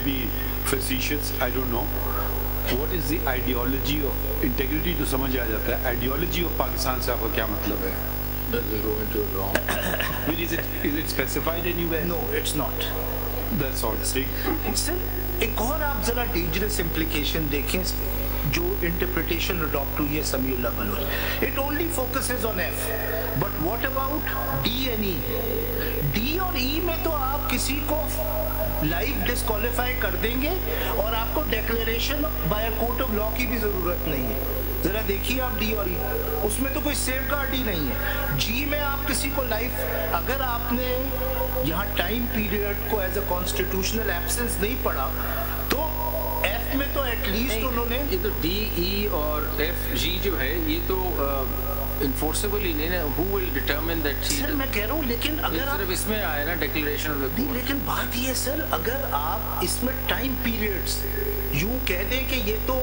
be facetious, I don't know. What is the ideology of integrity? तो समझ आ जाता है. Ideology of Pakistan से आपका क्या मतलब है? Does it go into a wrong? I mean, is it specified anywhere? No, it's not. That's all. Sir, एक और आप जरा dangerous implication देखें जो interpretation adopt हुई है Samiullah Baloch. It only focuses on F. But what about D and E? D और E में तो आप किसी को लाइव डिस्क्वालीफाई कर देंगे और आपको declaration by court of law की भी जरूरत नहीं है. जरा देखिए आप डी और ई, उसमें तो कोई सेफ गार्ड ही नहीं है. जी में आप किसी को लाइफ, अगर आपने यहाँ टाइम पीरियड को एज अ कॉन्स्टिट्यूशनल एब्सेंस नहीं पढ़ा तो एफ में तो एटलीस्ट उन्होंने ये तो डी ई और एफ जी जो है ये तो enforceable ही नहीं है. Who will determine that? Sir मैं कह रहा हूँ, लेकिन अगर आप इसमें आया ना declaration of the court. नहीं, लेकिन बात ये सर, अगर आप इसमें टाइम पीरियड्स यूं कह दें कि ये तो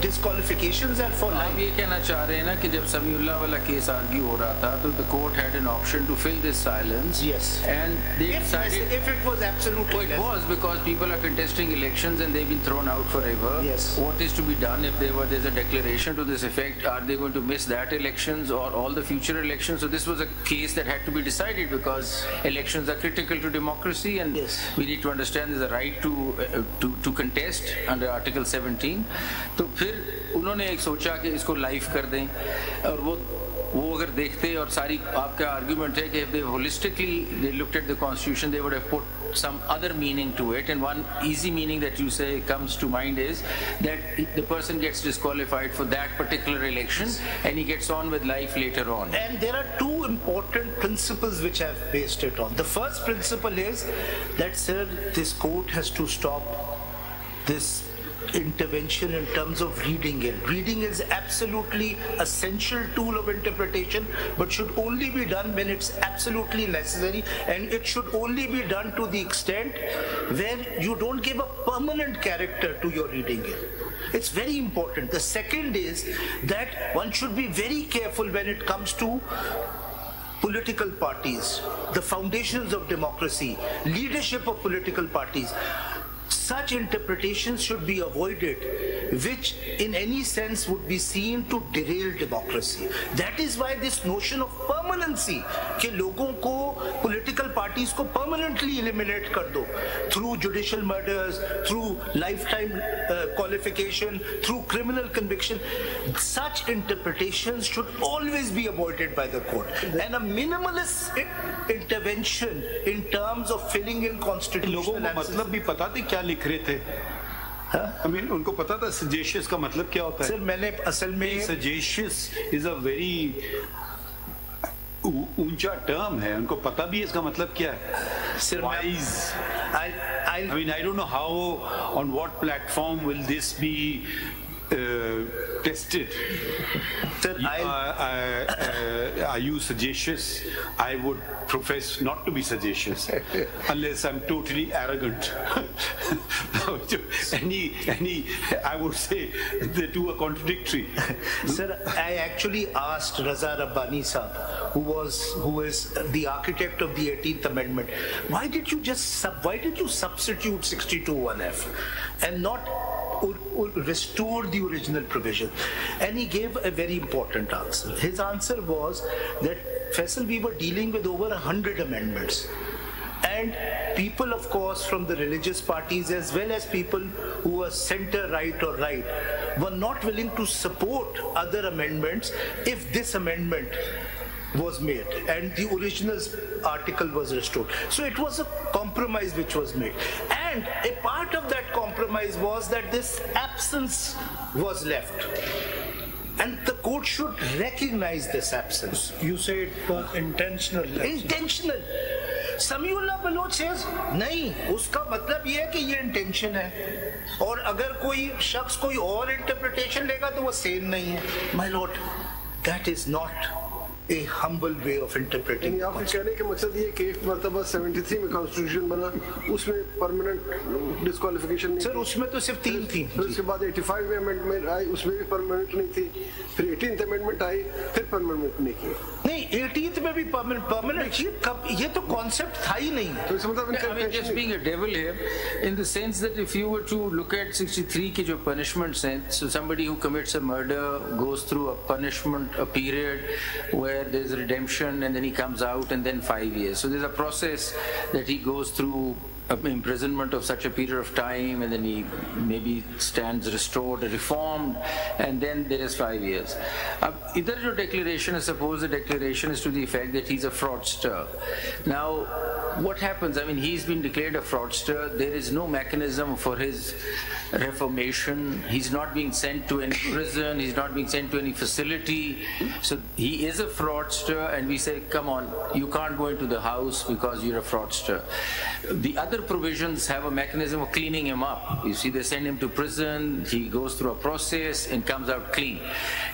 disqualifications are for life. आप ये कहना चाह रहे हैं ना कि जब समीउल्लाह वाला केस आर्ग्यू हो रहा था तो the court had an option to fill this silence. Yes. And they decided if it was absolutely it was because people are contesting elections and they've been thrown out forever. Yes. What is to be done if there's a declaration to this effect? Are they going to miss that elections or all the future elections? So this was a case that had to be decided because elections are critical to democracy and yes, we need to understand there's a right to contest under Article 17. तो फिर उन्होंने एक सोचा कि इसको live कर दें और वो अगर देखते और सारी आपका आर्गुमेंट है कि if they holistically they looked at the constitution they would have put some other meaning to it, and one easy meaning that you say comes to mind is that the person gets disqualified for that particular election and he gets on with life later on. And there are two important principles which I have based it on. The first principle is that, sir, this court has to stop this intervention in terms of reading in. Reading is absolutely essential tool of interpretation, but should only be done when it's absolutely necessary, and it should only be done to the extent where you don't give a permanent character to your reading in. It's very important. The second is that one should be very careful when it comes to political parties, the foundations of democracy, leadership of political parties. Such interpretations should be avoided, which in any sense would be seen to derail democracy. That is why this notion of permanency, कि लोगों को political parties को permanently eliminate कर दो through judicial murders, through lifetime qualification, through criminal conviction, such interpretations should always be avoided by the court. And a minimalist intervention in terms of filling in constitutional लोगों को मतलब भी पता थी क्या लिख रहे थे? I mean, उनको पता था sagacious का मतलब क्या होता है? सर मैंने असल में sagacious is a very ऊंचा टर्म है, उनको पता भी इसका मतलब क्या है? Sir, wise. I mean, I don't know how, on what platform will this be tested. Sir, are you sagacious? I would profess not to be sagacious unless I'm totally arrogant. I would say the two are contradictory. Sir, I actually asked Raza Rabbani Saab, who is the architect of the 18th Amendment, why did you substitute 62(1)(f) and not restore the original provision? And he gave a very important answer. His answer was that, Faisal, we were dealing with over 100 amendments. And people, of course, from the religious parties as well as people who were center right or right were not willing to support other amendments if this amendment was made and the original article was restored. So it was a compromise which was made. And a part of that compromise was that this absence was left. And the court should recognize this absence. You say it was intentional. Intentional. Samiullah Baloch says नहीं, उसका मतलब ये है कि ये intention है और अगर कोई शख्स कोई और इंटरप्रिटेशन लेगा तो वो सेम नहीं है. My lord, that is not a humble way of interpreting. आपके कहने का मकसद ये कि एक मर्तबा 73 में कॉन्स्टिट्यूशन बना, उसमें परमानेंट डिस्क्वालिफिकेशन नहीं, सर उसमें तो सिर्फ 3 थी. फिर उसके बाद 85 में अमेंडमेंट आई, उसमें भी परमानेंट नहीं थी. फिर 18th अमेंडमेंट आई, फिर परमानेंट नहीं की. नहीं 18th में भी permanent ये तो concept था ही नहीं. I mean, just being a devil here, in the sense that if you were to look at 63 के जो punishments हैं, so somebody who commits a murder goes through a punishment, a period where there's redemption, and then he comes out, and then 5 years. So there's a process that he goes through. Imprisonment of such a period of time, and then he maybe stands restored, reformed, and then there is 5 years. Either your declaration, suppose the declaration is to the effect that he's a fraudster. Now, what happens? I mean, he's been declared a fraudster. There is no mechanism for his reformation. He's not being sent to any prison. He's not being sent to any facility. So he is a fraudster, and we say, come on, you can't go into the house because you're a fraudster. The other provisions have a mechanism of cleaning him up. You see, they send him to prison, he goes through a process and comes out clean.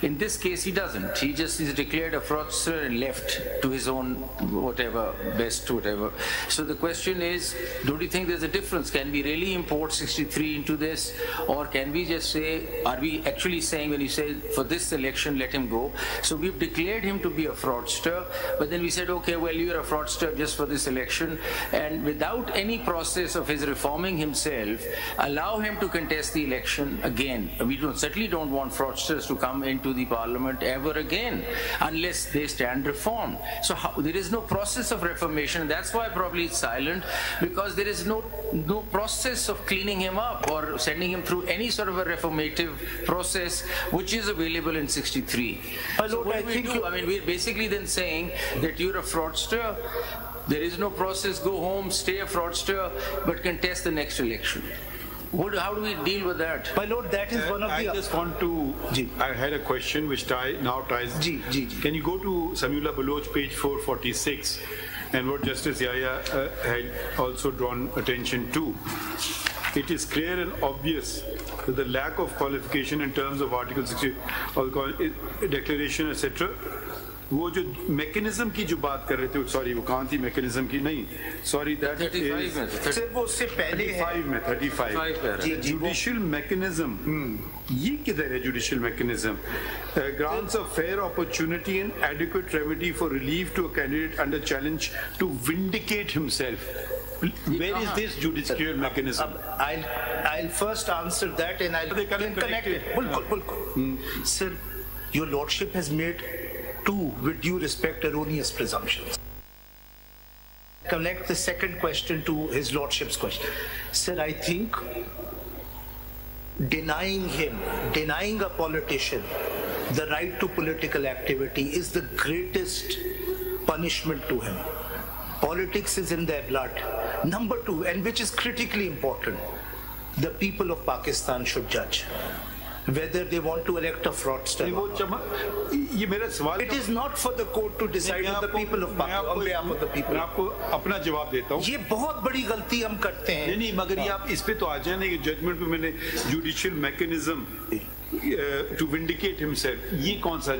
In this case, he doesn't. He just is declared a fraudster and left to his own whatever, best whatever. So the question is, don't you think there's a difference? Can we really import 63 into this? Or can we just say, are we actually saying, when you say for this election, let him go? So we've declared him to be a fraudster, but then we said, okay, well, you're a fraudster just for this election, and without any process of his reforming himself, allow him to contest the election again. We certainly don't want fraudsters to come into the parliament ever again unless they stand reformed. So there is no process of reformation. That's why probably it's silent, because there is no process of cleaning him up or sending him through any sort of a reformative process which is available in 63. So what do we do? I mean, we're basically then saying that you're a fraudster. There is no process, go home, stay a fraudster, but contest the next election. How do we deal with that? My lord, that is one of the... I just want to... I had a question which now ties... Can you go to Samiullah Baloch, page 446, and what Justice Yahya had also drawn attention to? It is clear and obvious that the lack of qualification in terms of Article 60 declaration, etc., वो जो mechanism की जो बात कर रहे थे, sorry वो कहाँ थी मैकेनिज्म की, नहीं सॉरी दैट 35 में सिर्फ वो उससे पहले 35 में 35 जुडिशियल मैकेनिज्म ये किधर है? Judicial mechanism grants a fair opportunity and adequate remedy for relief to a candidate under challenge to vindicate himself. Where is this judicial mechanism? I'll first answer that and I'll connect it. Sir, your lordship has made two, with due respect, erroneous presumptions. Connect the second question to his lordship's question. Sir, I think denying a politician the right to political activity is the greatest punishment to him. Politics is in their blood. Number two, and which is critically important, the people of Pakistan should judge whether they want to elect a fraudster. It is not for the court to decide on the people of Pakistan, on behalf of the people. मैं आपको अपना जवाब देता हूँ. ये बहुत बड़ी गलती हम करते हैं. नहीं मगर ये आप इस पे तो आ जाए ना कि जजमेंट पे मैंने judicial mechanism to vindicate himself, ये कौन सा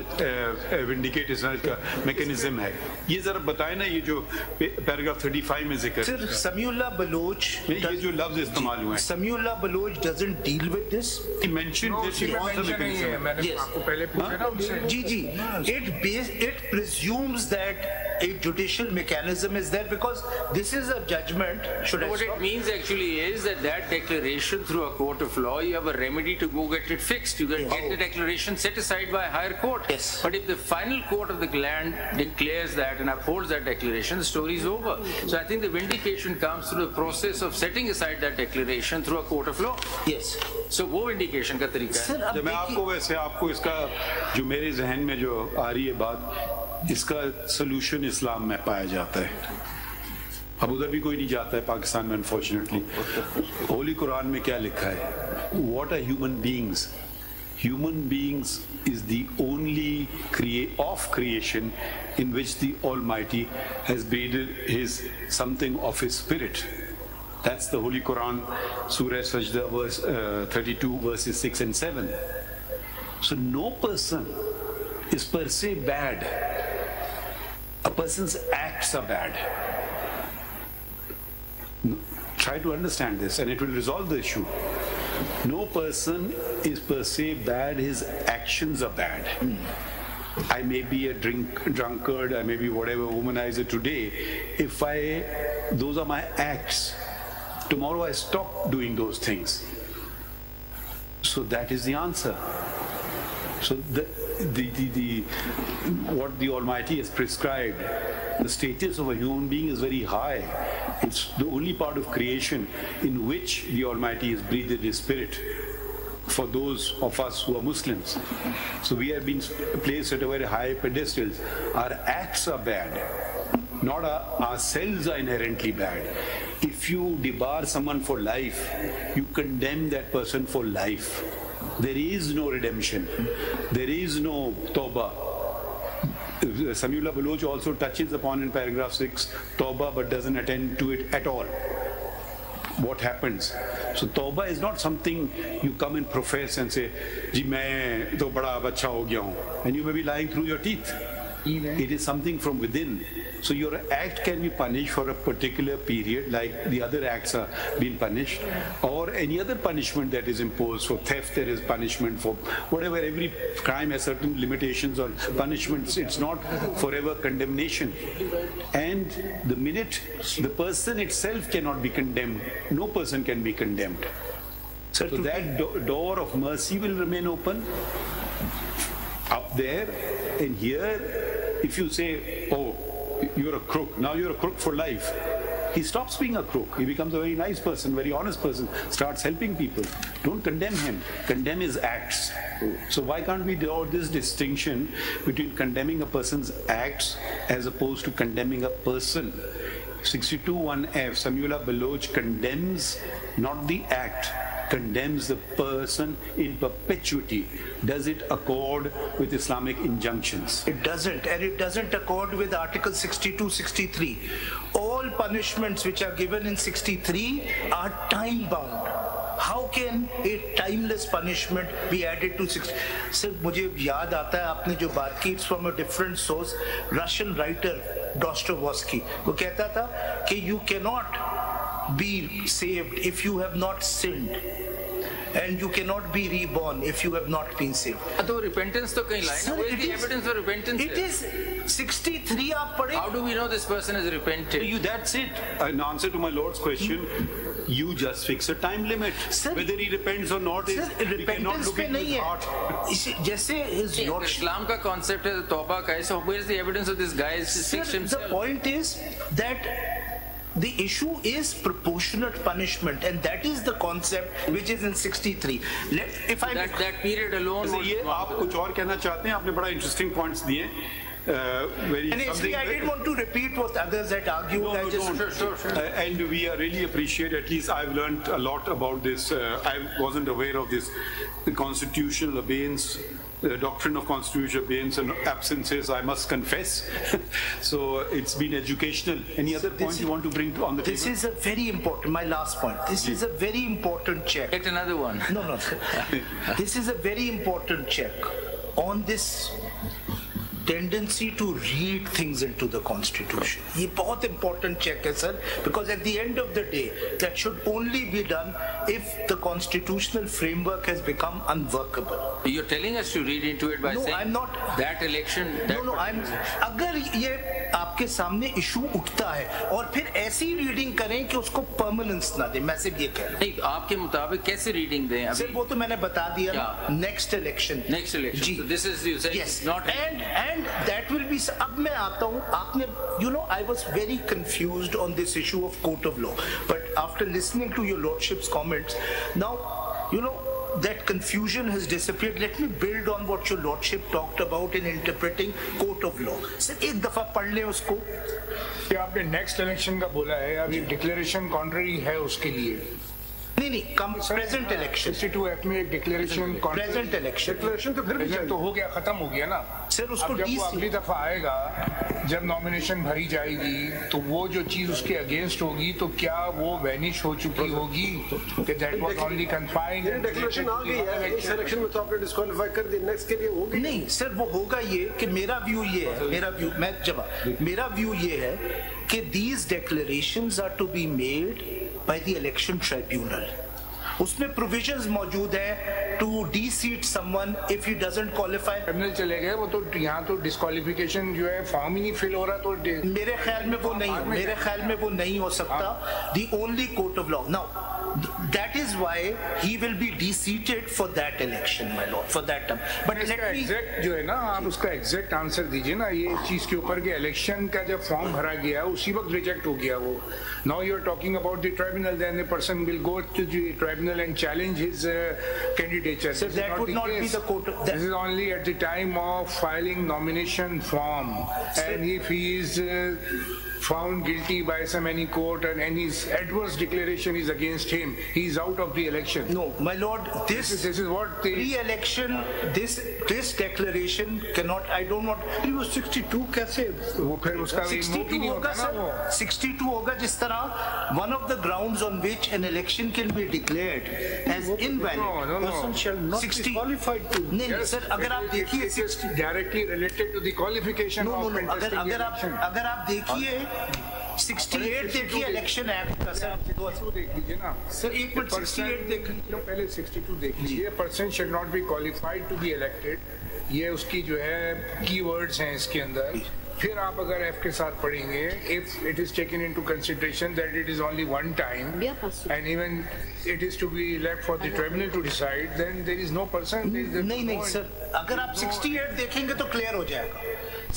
vindicate का मैकेनिज्म है? ये जरा बताए ना, ये जो पैराग्राफ 35 में जिक्र. Sir, Samiullah Baloch, ये जो लफ्ज इस्तेमाल हुए हैं, Samiullah Baloch doesn't deal with this. He mentioned this. Yes. It presumes that a judicial mechanism is there because this is a judgment. What it means actually is that declaration through a court of law, you have a remedy to go get it fixed. You can get the declaration set aside by a higher court. Yes. But if the final court of the land declares that and upholds that declaration, the story is over. So I think the vindication comes through the process of setting aside that declaration through a court of law. Yes. So वो vindication का तरीका है. जब मैं आपको इसका जो मेरे जहन में जो आ रही है बात, इसका सलूशन इस्लाम में पाया जाता है. अब उधर भी कोई नहीं जाता है पाकिस्तान में, अनफॉर्चुनेटली. होली कुरान में क्या लिखा है? What are human beings? Human beings is the only creation in which the Almighty has breathed his something of his spirit. That's the Holy Quran, Surah Sajjad, verse 32, verses 6 and 7. So no person is per se bad. A person's acts are bad. Try to understand this and it will resolve the issue. No person is per se bad, his actions are bad. I may be a drunkard, I may be whatever womanizer today. Those are my acts. Tomorrow I stop doing those things. So that is the answer. So what the Almighty has prescribed, the status of a human being is very high. It's the only part of creation in which the Almighty has breathed His Spirit for those of us who are Muslims. So we have been placed at a very high pedestal. Our acts are bad, not ourselves are inherently bad. If you debar someone for life, you condemn that person for life. There is no redemption. There is no tawbah. Samiullah Baloch also touches upon in paragraph 6 tawbah, but doesn't attend to it at all. What happens? So tawbah is not something you come and profess and say, "Ji main to bada bacha ho gaya hu," and you may be lying through your teeth. It is something from within. So your act can be punished for a particular period, like the other acts are being punished, or any other punishment that is imposed. For theft, there is punishment. For whatever, every crime has certain limitations or punishments. It's not forever condemnation. And the minute the person itself cannot be condemned, no person can be condemned. So that door of mercy will remain open up there. And here, if you say, "Oh, you're a crook, now you're a crook for life," he stops being a crook. He becomes a very nice person, very honest person, starts helping people. Don't condemn him. Condemn his acts. So why can't we draw this distinction between condemning a person's acts as opposed to condemning a person? 62(1)(f), Samiullah Baloch condemns not the act, condemns the person in perpetuity. Does it accord with Islamic injunctions? It doesn't, and it doesn't accord with Article 62, 63. All punishments which are given in 63 are time-bound. How can a timeless punishment be added to 60? Sir, मुझे याद आता है आपने जो बात की, it's from a different source. Russian writer Dostoevsky, वो कहता था कि you cannot be saved if you have not sinned, and you cannot be reborn if you have not been saved. तो repentance तो कहीं लाए ना? Where is the evidence for repentance? It is 63 आप पढ़े. How do we know this person has repented? That's it. In answer to my Lord's question, you just fix a time limit. Sir, whether he repents or not, is we cannot look into his heart. जैसे his lordship. Islam का concept है तौबा का. So where is the evidence of this guy has fixed himself? The point is that the issue is proportionate punishment, and that is the concept which is in 63. If I that period alone. ये आप कुछ और कहना चाहते हैं? आपने बड़ा interesting points दिए. And actually, I didn't want to repeat what others had argued. Sure. And we really appreciate, at least I've learned a lot about this. I wasn't aware of this, the constitutional abeyance, the doctrine of constitutional abeyance and absences, I must confess. So it's been educational. Any other point you want to bring on the table? This is a very important, my last point. This is a very important check. Get another one. No. This is a very important check on this tendency to read things into the constitution. ये बहुत important check है sir, because at the end of the day that should only be done if the constitutional framework has become unworkable. You're telling us to read into it by saying I'm not, that election. I'm अगर ये आपके सामने issue उठता है और फिर ऐसी reading करें कि उसको permanence ना दे, मैं सिर्फ ये कह रहा हूँ. नहीं, आपके मुताबिक कैसे reading दें अभी? सिर्फ वो तो मैंने बता दिया ना. Next election. Ji. So this is you saying. Yes. Not and that will be. अब मैं आता हूँ. आपने, I was very confused on this issue of court of law, but after listening to your lordship's comments, now that confusion has disappeared. Let me build on what your lordship talked about in interpreting court of law. Sir, एक दफा पढ़ ले उसको. कि आपने next election का बोला है, अभी डिक्लेरेशन कॉन्ट्ररी है उसके लिए. नहीं प्रेजेंट इलेक्शन 62 एक्ट में एक डिक्लेरेशन प्रेजेंट इलेक्शन तो फिर तो हो गया, खत्म हो गया ना सर. उसको जब वो अगली दफा आएगा, जब नॉमिनेशन भरी जाएगी, तो वो जो चीज उसके अगेंस्ट होगी, तो क्या वो वैनिश हो चुकी होगी कि that was only confined. Declaration आ गई है इस इलेक्शन में, तो आपने डिस्क्वालीफाई कर दी, नेक्स्ट के लिए होगी. नहीं सर, वो होगा ये कि मेरा व्यू ये है कि these declarations are to be made by the election tribunal. उसमें प्रोविजंस मौजूद है to deseat someone if he doesn't qualify. Tribunal चले गए वो तो, यहाँ तो डिस्क्वालिफिकेशन जो है फॉर्म ही नहीं फिल हो रहा, तो मेरे ख्याल में वो नहीं हो सकता। The only court of law now that is why he will be de-seated for that election, my lord, for that term. But let me exact जो है ना, आप उसका एग्जैक्ट आंसर दीजिए ना ये चीज के ऊपर के इलेक्शन का जब फॉर्म भरा गया उसी वक्त रिजेक्ट हो गया वो। Now you are talking about the tribunal, then the person will go to the tribunal and challenge his candidature. So that would not be the court. This is only at the time of filing nomination form, and if he is found guilty by some any court and any adverse declaration is against him, he is out of the election. No, my lord, this is what the pre-election, this declaration cannot, I don't want, he was 62 कैसे वो फिर उसका 62 होगा sir, 62 होगा जिस तरह one of the grounds on which an election can be declared as invalid. Person shall not be qualified to. नहीं sir, अगर आप देखिए it is directly related to the qualification of contesting the election. अगर आप देखिए 68 देखिए election act का sir, देख लीजिए ना सर, एक मिनट 68 देख लीजिए, पहले 62 देख लीजिए। Person should not be qualified to be elected, ये उसकी जो है कीवर्ड्स हैं इसके अंदर। फिर आप अगर एफ के साथ पढ़ेंगे, if it is taken into consideration that it is only one time and even it is to be left for the tribunal to decide, then there is no person. नहीं सर, अगर आप 68 देखेंगे तो clear हो जाएगा।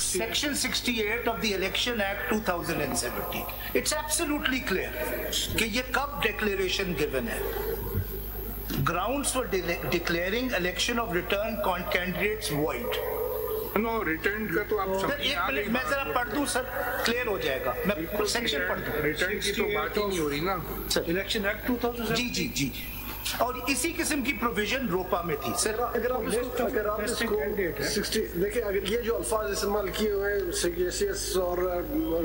Section 68 of the Election Act 2017. It's absolutely clear कि ये कब declaration given है। Grounds for declaring election of return candidates void. No, return का तो आप सर एक मिनट मैं जरा पढ़ दूं सर, क्लियर हो जाएगा। मैं सेक्शन पढ़ दूं। रिटर्न की तो बात ही नहीं हो रही ना सर। इलेक्शन एक्ट 2007 जी और इसी किस्म की प्रोविजन रोपा में थी सर। अगर आप इसको 60 देखिए, अगर ये जो अल्फाज इस्तेमाल किए हुए हैं सेगेसियस और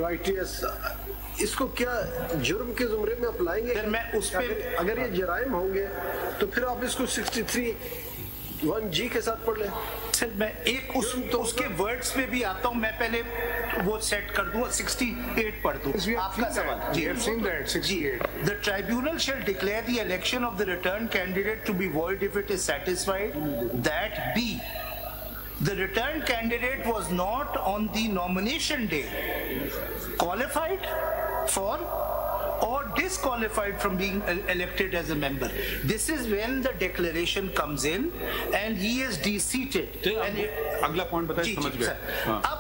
राइटियस, इसको क्या जुर्म के जुमरे में अपलाएंगे? सर मैं उस पे अगर ये जराइम होंगे तो फिर आप इसको 63(1)(g) के साथ पढ़ लें। सर मैं एक उसके वर्ड्स में भी आता हूँ, मैं पहले वो सेट कर दूँ, 68 पढ़ दूँ। आपका सवाल जी, The tribunal shall declare the election of the returned candidate to be void if it is satisfied that B, the returned candidate was not on the nomination day qualified for or disqualified from being elected as a member. This is when the declaration comes in and he is de-seated. अगला point बताइए, समझ गए। अब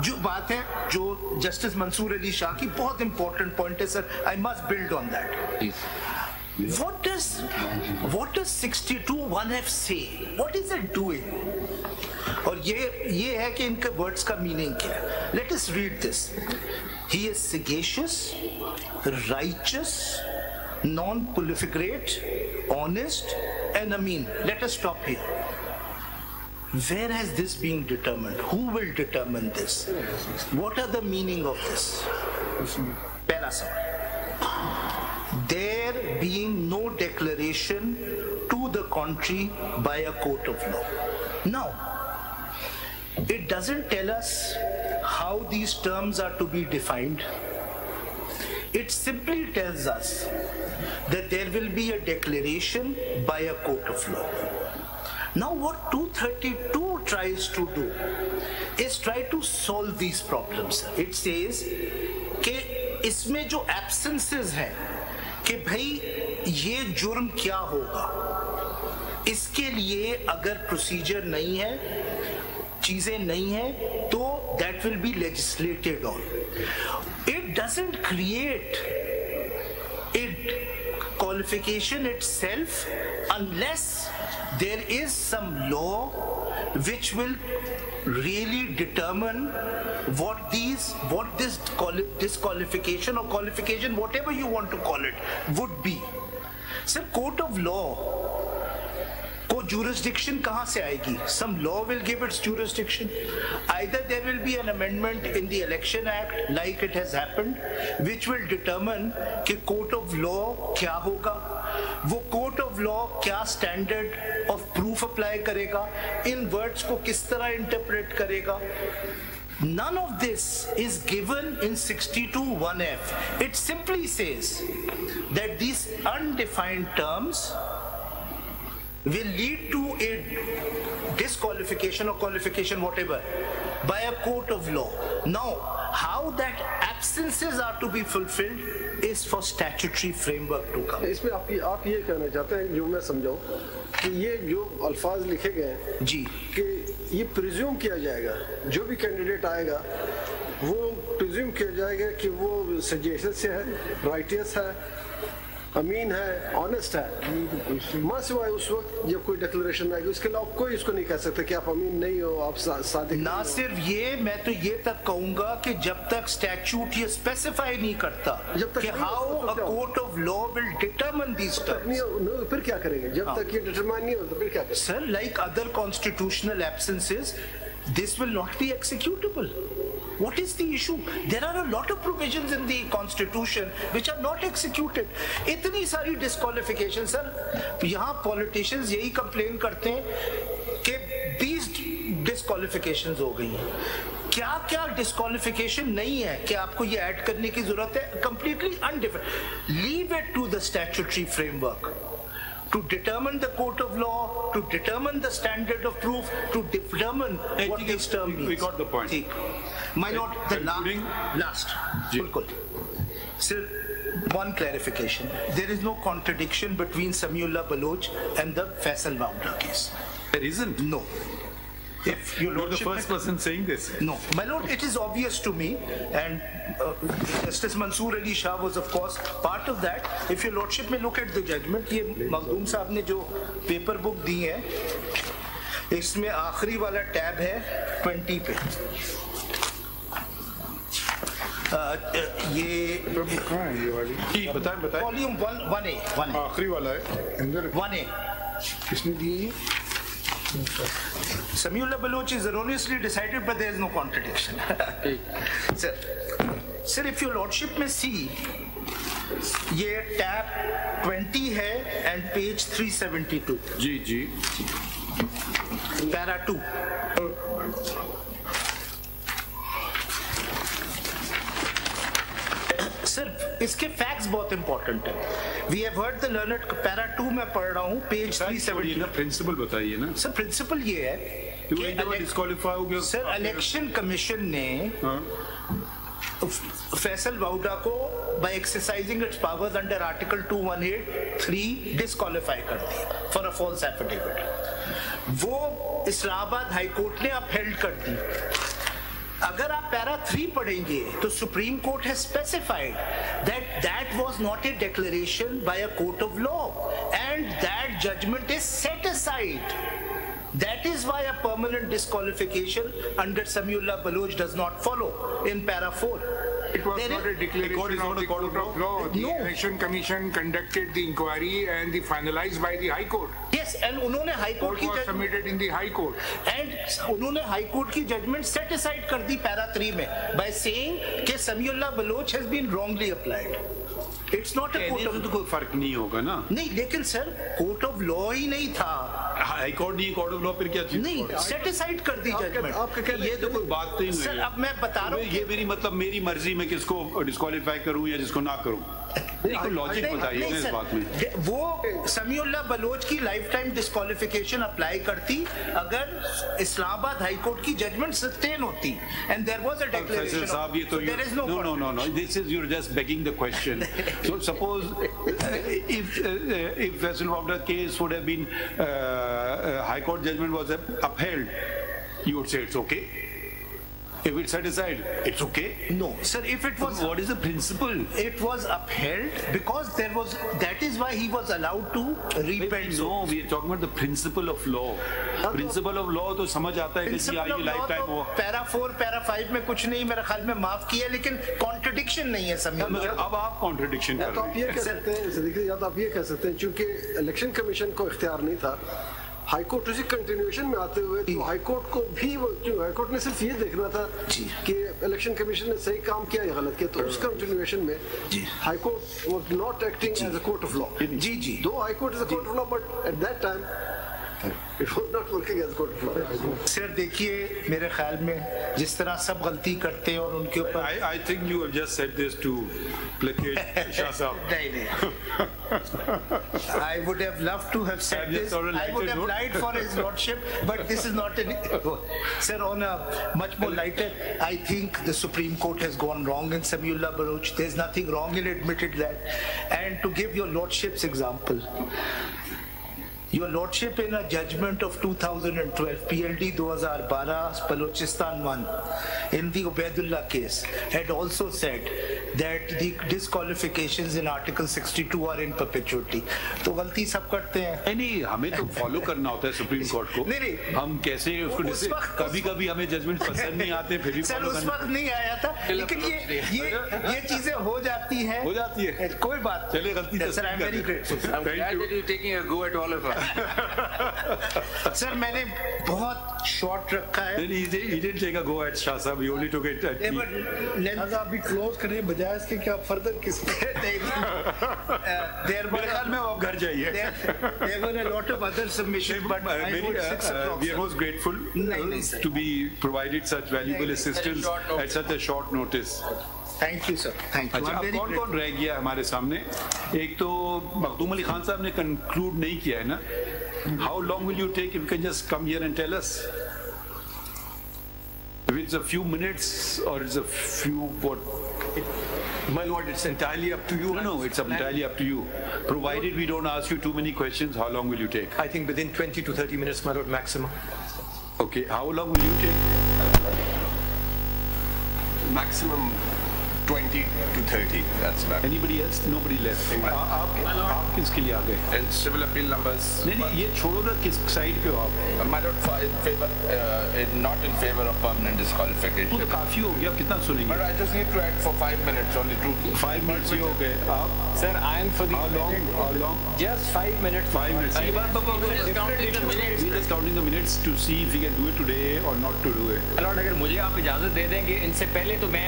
जो बात है, जो justice Mansoor Ali Shah की बहुत इंपॉर्टेंट पॉइंट है sir, I must build on that. What does 62(1)(f) say? What is it doing? और ये है कि इनके वर्ड्स का मीनिंग क्या है। Let us read this. He is sagacious, righteous, non-proliferate, honest, and ameen. Let us stop here. Where has this been determined? Who will determine this? What are the meaning of this? Pehla sawal. There being no declaration to the contrary by a court of law. Now, it doesn't tell us how these terms are to be defined. It simply tells us that there will be a declaration by a court of law. Now what 232 tries to do is try to solve these problems. It says कि इसमें जो absences हैं कि भाई ये जुर्म क्या होगा, इसके लिए अगर प्रोसीजर नहीं है, चीजें नहीं है, तो that will be legislated on. It doesn't create qualification itself unless there is some law which will really determine what this disqualification or qualification, whatever you want to call it, would be. Sir, court of law को jurisdiction कहाँ से आएगी? Some law will give its jurisdiction. Either there will be an amendment in the Election Act, like it has happened, which will determine कि court of law क्या होगा, वो court of law क्या standard of proof apply करेगा, इन words को किस तरह interpret करेगा. None of this is given in 62(1)(f). It simply says that these undefined terms will lead to a disqualification or qualification, whatever, by a court of law. Now, how that absences are to be fulfilled is for statutory framework to come. इसमें आप ये कहना चाहते हैं, जो मैं समझाऊं, कि ये जो अल्फाज लिखे गए हैं जी, कि ये प्रिज्यूम किया जाएगा, जो भी कैंडिडेट आएगा वो प्रिज्यूम किया जाएगा कि वो सजेशन से है, राइटियस है, अमीन है, ऑनेस्ट है, मां सिवाय उस वक्त जब कोई डिक्लेरेशन आएगी, उसके अलावा कोई इसको नहीं कह सकता कि आप अमीन नहीं हो, आप सादिक ना सिर्फ ये, मैं तो ये तक कहूंगा कि जब तक स्टैट्यूट ये स्पेसिफाई नहीं करता कि how a court of law will determine these terms, फिर क्या करेंगे? जब तक ये डिटरमाइन नहीं होता फिर क्या करेंगे? Sir, like other constitutional absences, this will not be executable. What is the issue? There are a lot of provisions in the constitution which are not executed. इतनी सारी disqualification, सर, यहाँ politicians यही complain करते हैं कि 20 disqualifications हो गई हैं. क्या क्या disqualification नहीं है कि आपको ये ऐड करने की जरूरत है? Completely undifferent. Leave it to the statutory framework to determine the court of law, to determine the standard of proof, to determine what this term means. We got the point. My lord, the last. Sir, one clarification. There is no contradiction between Samiullah Baloch and the Faisal Wauda case. There isn't? No. If you're the first person saying this. No, my lord, it is obvious to me, and Justice Mansoor Ali Shah was of course part of that. If your lordship may look at the judgment, ये मखदूम साहब ने जो paper book दी है, इसमें आखिरी वाला tab है 20 पे. ये बताएं. Volume 1A. आखिरी वाला है अंदर 1A. किसने दी है? Samiullah Baloch is erroneously decided, but there is no contradiction. Sir, if your lordship may see, ये tab 20 है and page 372. जी. Para 2. सर, इसके फैक्ट्स बहुत इंपॉर्टेंट है. We have heard the learned. Para 2 में पढ़ रहा हूँ, पेज 370. ना प्रिंसिपल बताइए ना. सर, प्रिंसिपल ये है कि डिस्क्वालीफाई हो गया. सर, इलेक्शन कमीशन ने फैसल वाउडा को by exercising its powers under article 218(3) disqualify कर दी फॉर अ फॉल्स एफिडेविट. वो इस्लामाबाद हाई कोर्ट ने अपहेल्ड कर दी. अगर आप पैरा 3 पढ़ेंगे तो supreme court has specified that was not a declaration by a court of law and that judgment is set aside. That is why a permanent disqualification under Samiullah Baloch does not follow in para 4. It was not a declaration of the court of law. The election commission conducted the inquiry and the finalized by the high court. Yes, and उन्होंने high court की was submitted in the high court. And उन्होंने high court की judgement set aside कर दी para 3 में by saying कि Samiullah Baloch has been wrongly applied. It's not a court of तो कोई फर्क नहीं होगा ना. नहीं, लेकिन सर कोर्ट ऑफ लॉ ही नहीं था. हाई कोर्ट नहीं, कोर्ट ऑफ लॉ फिर क्या चीज? नहीं, सेट असाइड कर दी जजमेंट. ये तो कोई बात नहीं हुई. सर, अब मैं बता रहा हूँ, ये मेरी मतलब मेरी मर्जी में किसको डिस्क्वालीफाई करूं या जिसको ना करूं. लॉजिक बताइए ना इस बात में. वो समीउल्लाह बलोच की लाइफ टाइम डिस्क्वालिफिकेशन अप्लाई करती अगर इस्लामाबाद हाई कोर्ट की जजमेंट सस्टेन होती and there was a declaration. साहब, ये तो there is no this is your just begging the question. So suppose if Faisal Wauda case would have been High Court judgment was upheld, you would say it's okay. If it's set aside, it's okay. No, sir. If it was, what is the principle? It was upheld because there was. That is why he was allowed to repent. No, we are talking about the principle of law. Principle of law तो समझ आता है कि ये life time हो. Para 4, para 5 में कुछ नहीं मेरे ख्याल में माफ किया, लेकिन कॉन्ट्रडिक्शन नहीं है समय. मगर अब आप कॉन्ट्रडिक्शन कर रहे हैं. आप ये कह सकते हैं, या तो आप ये कह सकते हैं चूंकि इलेक्शन कमीशन को इख्तियार नहीं था, हाई कोर्ट उसी कंटिन्यूएशन में आते हुए तो हाई कोर्ट को भी हाई कोर्ट ने सिर्फ ये देखना था कि इलेक्शन कमीशन ने सही काम किया या गलत किया. तो उस कंटिन्यूएशन में high court was not acting as a court of law. जी. Though high court is a court of law, but at that time It was not working as court of law. Sir देखिए मेरे ख्याल में जिस तरह सब गलती करते हैं और उनके ऊपर I think you have just said this to placate Shah Sahab. नहीं I would have loved to have said this. I would have lied for his lordship, but this is not an. Sir, on a much more lighter, I think the Supreme Court has gone wrong in Samiullah Baruch. There's nothing wrong in admitting that. And to give your lordship's example, your lordship in a judgment of 2012, PLD 2012, Balochistan 1, in the Ubaidullah case, had also said that the disqualifications in Article 62 are in perpetuity. तो गलती सब करते हैं. नहीं हमें तो follow करना होता है सुप्रीम कोर्ट को. नहीं हम कैसे उसको कभी कभी हमें जजमेंट पसंद नहीं आते फिर भी सर उस वक्त नहीं आया था लेकिन ये चीजें हो जाती हैं. कोई बात. चलिए गलती sir I am very grateful. I'm glad that you're taking a go at all of us. Sir मैंने बहुत शॉर्ट रखा है. He didn't take a go at Shah Sahab. He only took it at me. अगर अभी close करें बजाय इसके क्या फर्दर किस मेरे ख्याल में आप घर जाइए. There were a lot of other submissions, but we are most grateful to be provided such valuable assistance at such a short notice. Thank you, sir. Thank you. अच्छा अब कौन-कौन रह गया हमारे सामने? एक तो मखदूम अली खान साहब ने कंक्लूड नहीं किया है ना? How long will you take if you can just come here and tell us? If it's a few minutes or it's a few what? My lord, it's entirely up to you. No, it's entirely up to you. Provided we don't ask you too many questions, how long will you take? I think within 20 to 30 minutes, my lord, maximum. Okay, how long will you take? Maximum 20 to 30. That's about. Anybody else? Nobody left. आप किसके लिए आ गए? And civil appeal numbers. नहीं ये छोड़ो ना किस side पे हो आप? My lord, in favor, not in favor of permanent disqualification. तो काफी हो गया, अब कितना सुनेंगे? But I just need to add for 5 minutes only. 5 minutes ही हो गए. आप? Sir, I am for the. How long? Just 5 minutes. 5 minutes. We're just counting the minutes. We're just counting the minutes to see if we can do it today or not to do it. Lord अगर मुझे आप इजाजत दे देंगे इनसे पहले तो मैं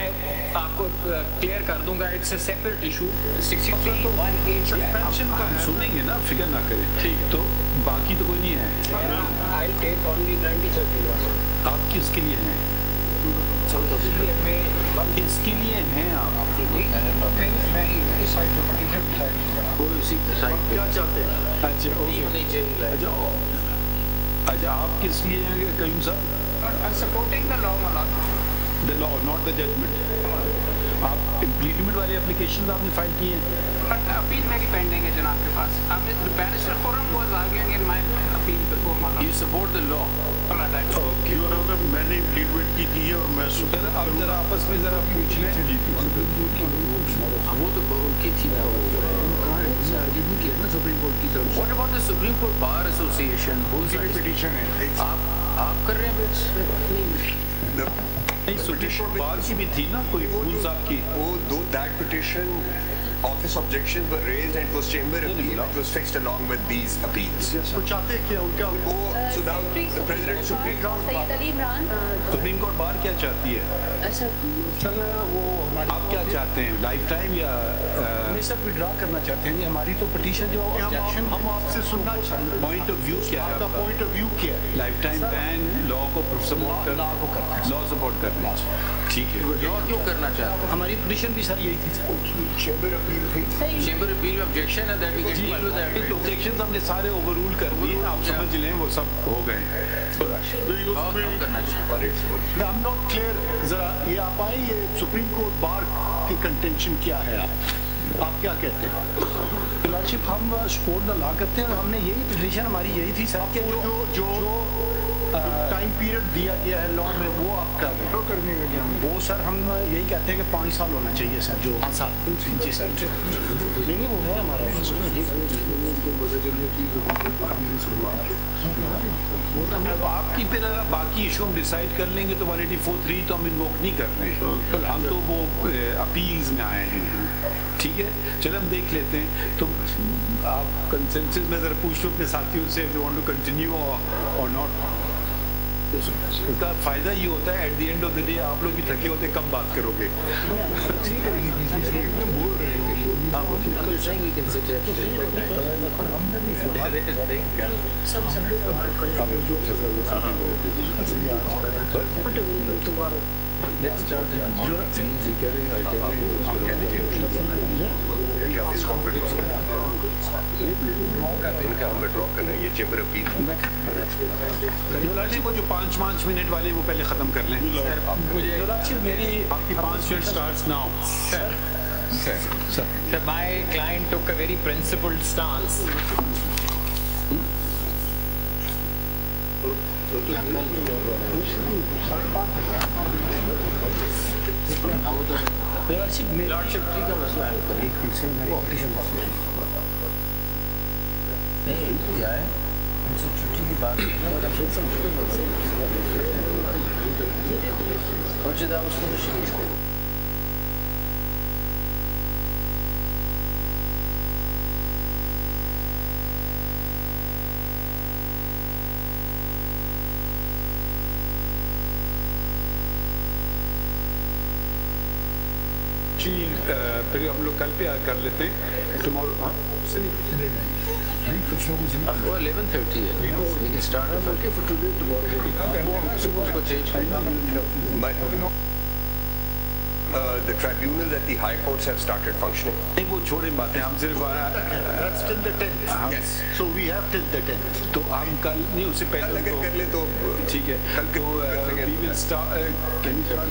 आपको क्लियर कर दूंगा. It's a separate issue. 6318 suspension का हम सुनेंगे ना, फिक्र ना करें. ठीक है. तो बाकी तो कोई नहीं है. I'll take only 90-30. आप किसके लिए हैं? किसके लिए हैं आप? क्या चाहते हैं? अच्छा आप किस लिए हैं कयूम साहब? Supporting the law The law, not the judgment. आप इम्प्लीटमेंट वाले एप्लीकेशन आपने फाइल किए हैं? अपील मेरी पेंडिंग है जनाब के पास. Barrister forum was arguing in my appeal before माला. You support the law. Okay. मैंने इम्प्लीटमेंट की है और मैं अब जरा आपस में जरा पूछ लें. वो तो उनकी थी ना. सुप्रीम कोर्ट की तरफ. What about the Supreme Court Bar Association? उनकी भी पिटीशन है. आप कर रहे हैं नहीं सुप्रीम बार की भी थी ना कोई फूल साहब की. That petition, office objections were raised and it was chamber appeal. It was fixed along with these appeals. वो चाहते क्या उनका So now the president Supreme Court. Syed Ali Imran. Supreme court bar क्या चाहती है? अच्छा वो हमारे आप क्या चाहते हैं? लाइफ टाइम या नहीं सर विड्रॉ करना चाहते हैं. हमारी तो पिटीशन जो ऑब्जेक्शन हम आपसे सुनना चाहते हैं. पॉइंट ऑफ व्यू क्या है? आपका पॉइंट ऑफ व्यू क्या है? लाइफ टाइम बैन लॉ को सपोर्ट कर लॉ को करते हैं. लॉ सपोर्ट करना. ठीक है. लॉ क्यों करना चाहते हैं? हमारी पिटीशन भी सर यही थी. Chamber appeal थी. चेंबर अपील में ऑब्जेक्शन है that we can deal with that. Objections हमने सारे ओवररूल कर दिए. आप समझ लें वो सब हो गए. करना चाहिए. I am not clear. जरा ये आप आए ये सुप्रीम कोर्ट बार की कंटेंशन क्या है? आप क्या कहते हैं? लॉर्डशिप हम सपोर्ट द लॉ करते हैं और हमने यही पिटीशन हमारी यही थी सर के जो टाइम पीरियड दिया गया है लॉ में वो आप कर रहे हैं करने में क्या वो सर हम यही कहते हैं कि 5 साल होना चाहिए सर. जो 5 साल जी सर नहीं वो है हमारा. आपकी फिर बाकी इशू हम डिसाइड कर लेंगे. तो 184(3) तो हम इन्वोक नहीं कर रहे हैं. हम तो वो अपील्स में आए हैं. ठीक है चलो हम देख लेते हैं. तो आप कंसेंसस में जरा पूछ लो अपने साथियों से if they want to continue or not. इसका फायदा ये होता है at the end of the day आप लोग भी थके होते कम बात करोगे. Let's start the वो जो 5 मिनट वाले वो पहले खत्म कर लें. मेरी आपकी 5 minute starts now. Sir, my client took a very principled stance. Lordship का मसला है. क्या है उनसे छुट्टी की बात और ज्यादा उसको फिर हम लोग कल पे कर लेते हैं. टुमारो 11:30 है. We can start okay for today tomorrow. The tribunals at the high courts have started functioning. नहीं वो छोड़े बातें हम सिर्फ That's till the 10th. Yes. So we have till the 10th. तो हम कल नहीं उससे पहले कल अगर कर ले तो ठीक है. कल के we will start can we start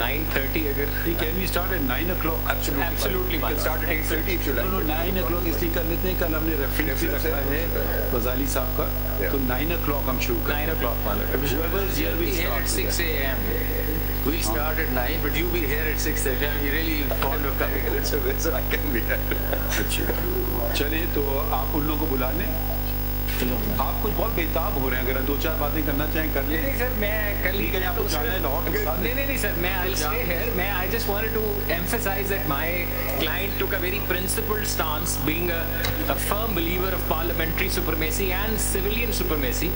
9:30 अगर can we start at 9 o'clock? Absolutely. You can start at 8:30 if you like. No 9 o'clock इसलिए कर लेते हैं. कल हमने रेफरेंस भी रखा है गजाली साहब का. तो 9 o'clock हम शुरू करें. 9 o'clock Whoever is here will here at start 6 a.m. We start at 9, but you be here at 6:30. I'm really fond of coming. So I can be there. चलिए तो आप उन लोगों को बुला लें. आप कुछ बहुत बेताब हो रहे हैं. अगर 2-4 बातें करना चाहें कर लें. नहीं सर मैं कल ही आपको जाना है लाहौर. नहीं सर मैं I'll stay here. मैं I just wanted to emphasize that my client took a very principled stance, being a firm believer of parliamentary supremacy and civilian supremacy.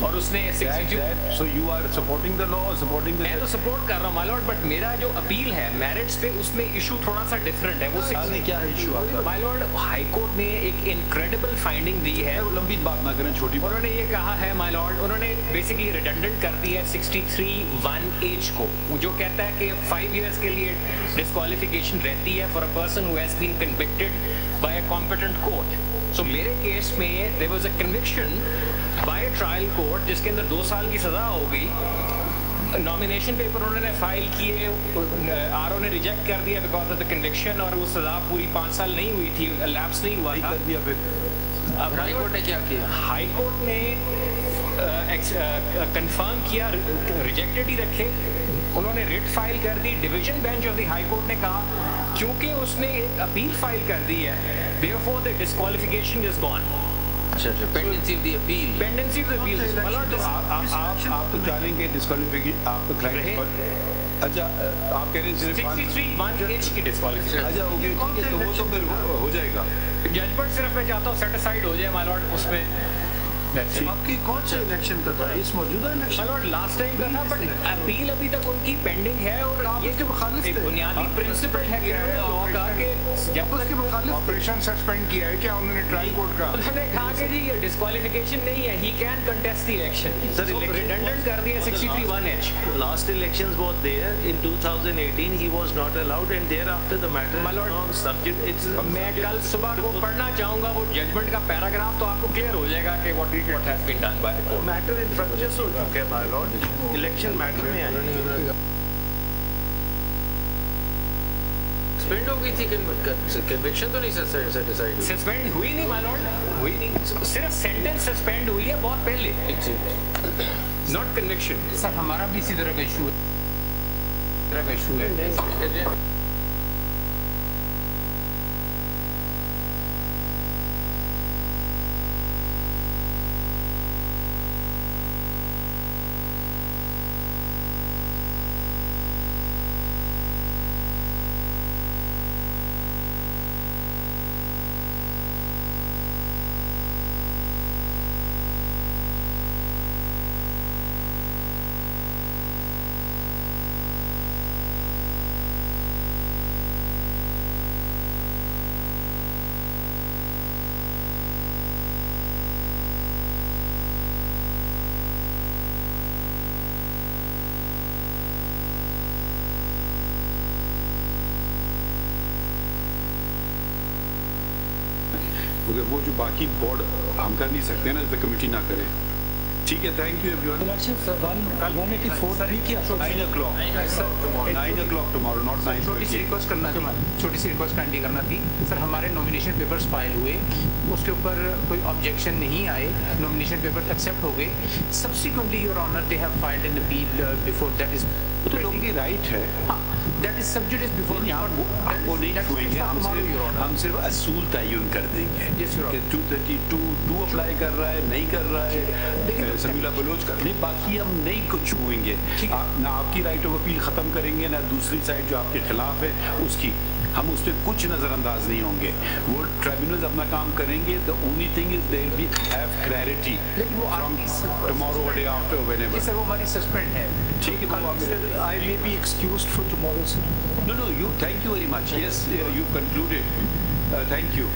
और उसने 62. So you are supporting the law or supporting the. मैं तो support कर रहा हूँ my lord, but मेरा जो appeal है मेरिट्स पे उसमें इशू थोड़ा सा डिफरेंट है. वो क्या इशू आपका? my lord हाई कोर्ट ने एक इनक्रेडिबल फाइंडिंग दी है. वो लंबी बात ना करें छोटी. उन्होंने ये कहा है माय लॉर्ड, उन्होंने बेसिकली रिडंडेंट कर दिया है 63(1)H को, जो कहता है कि 5 इयर्स के लिए डिस्क्वालिफिकेशन रहती है for a person who has been convicted by a competent court. So मेरे केस में there was a conviction by a trial court जिसके अंदर 2 साल की सजा हो गई. नॉमिनेशन पेपर उन्होंने फाइल किए, आरओ ने रिजेक्ट कर दिया बिकॉज ऑफ द कन्विक्शन, और वो सजा पूरी 5 साल नहीं हुई थी, लैप्स नहीं हुआ था. कर दिया फिर अब हाई कोर्ट ने क्या किया? हाई कोर्ट ने कंफर्म किया, रिजेक्टेड ही रखे. उन्होंने रिट फाइल कर दी. Division bench of the high court ने कहा क्योंकि उसने एक अपील फाइल कर दी है, therefore the disqualification is gone. अच्छा pendency of the appeal. Pendency of the appeal. आप तो जानेंगे डिस्क्वालिफिकेशन आपका क्लाइंट. अच्छा आप कह रहे हैं सिर्फ 63(1)H की डिस्क्वालिफिकेशन. अच्छा ओके ठीक है. तो वो तो फिर हो जाएगा. जजमेंट सिर्फ मैं चाहता हूँ सेटिसाइड हो जाए माय लॉर्ड. उसमें आपकी कौन से इलेक्शन का था? इस मौजूदा election? My Lord last time का था, बट अपील अभी तक उनकी पेंडिंग है. और आप इसके मुखालिफ एक थे. बुनियादी प्रिंसिपल है क्रिमिनल लॉ का कि जब तक उसके मुखालिफ ऑपरेशन सस्पेंड किया है क्या उन्होंने ट्रायल कोर्ट का? उन्होंने कहा कि जी ये डिस्क्वालिफिकेशन नहीं है, he can contest the election. Redundant कर दिया 63(1)H. Last elections was there in 2018. He was not allowed, and thereafter the matter My lord, is now subject. It's मैं कल सुबह को पढ़ना चाहूंगा वो जजमेंट का पैराग्राफ, तो आपको क्लियर हो जाएगा कि what has been done by the court. matter in fractures हो चुके हैं my lord. Election matter में आए. सस्पेंड हो गई थी कन्विक्शन तो नहीं सेटिसाइड हुई. सस्पेंड हुई नहीं माय लॉर्ड, हुई नहीं. सिर्फ सेंटेंस सस्पेंड हुई है बहुत पहले, नॉट कन्विक्शन. सर हमारा भी इसी तरह का इशू है. वो जो बाकी बोर्ड हम कर नहीं सकते ना, तो कमेटी ना करे। ठीक है, थैंक यू एवरीवन। 184 भी किया 9 o'clock tomorrow, not 9:30। छोटी सी रिक्वेस्ट करना थी सर, हमारे नॉमिनेशन पेपर्स फाइल हुए, उसके ऊपर कोई ऑब्जेक्शन नहीं आए, नॉमिनेशन पेपर्स एक्सेप्ट हो गए। Subsequently your honour they have filed an appeal before that is, तो लोगों की राइट है, that is subject is before, वो नहीं छुएंगे, हम सिर्फ असूल तयन कर देंगे कि 232 अप्लाई कर रहा है, नहीं कर रहा है, समीला बलोच कर नहीं, बाकी हम नहीं कुछ छुएंगे। ना आपकी राइट ऑफ अपील खत्म करेंगे, ना दूसरी साइड जो आपके खिलाफ है उसकी, हम उस पर कुछ नजरअंदाज नहीं होंगे। वो ट्राइब्यूनल अपना काम करेंगे। The only thing is there be have clarity from tomorrow और डे आफ्टर व्हेनेवर। सर वो हमारी सस्पेंड है, ठीक है, I may be excused for tomorrow, sir. No, you, thank you very much. Yes, you've concluded. Thank you.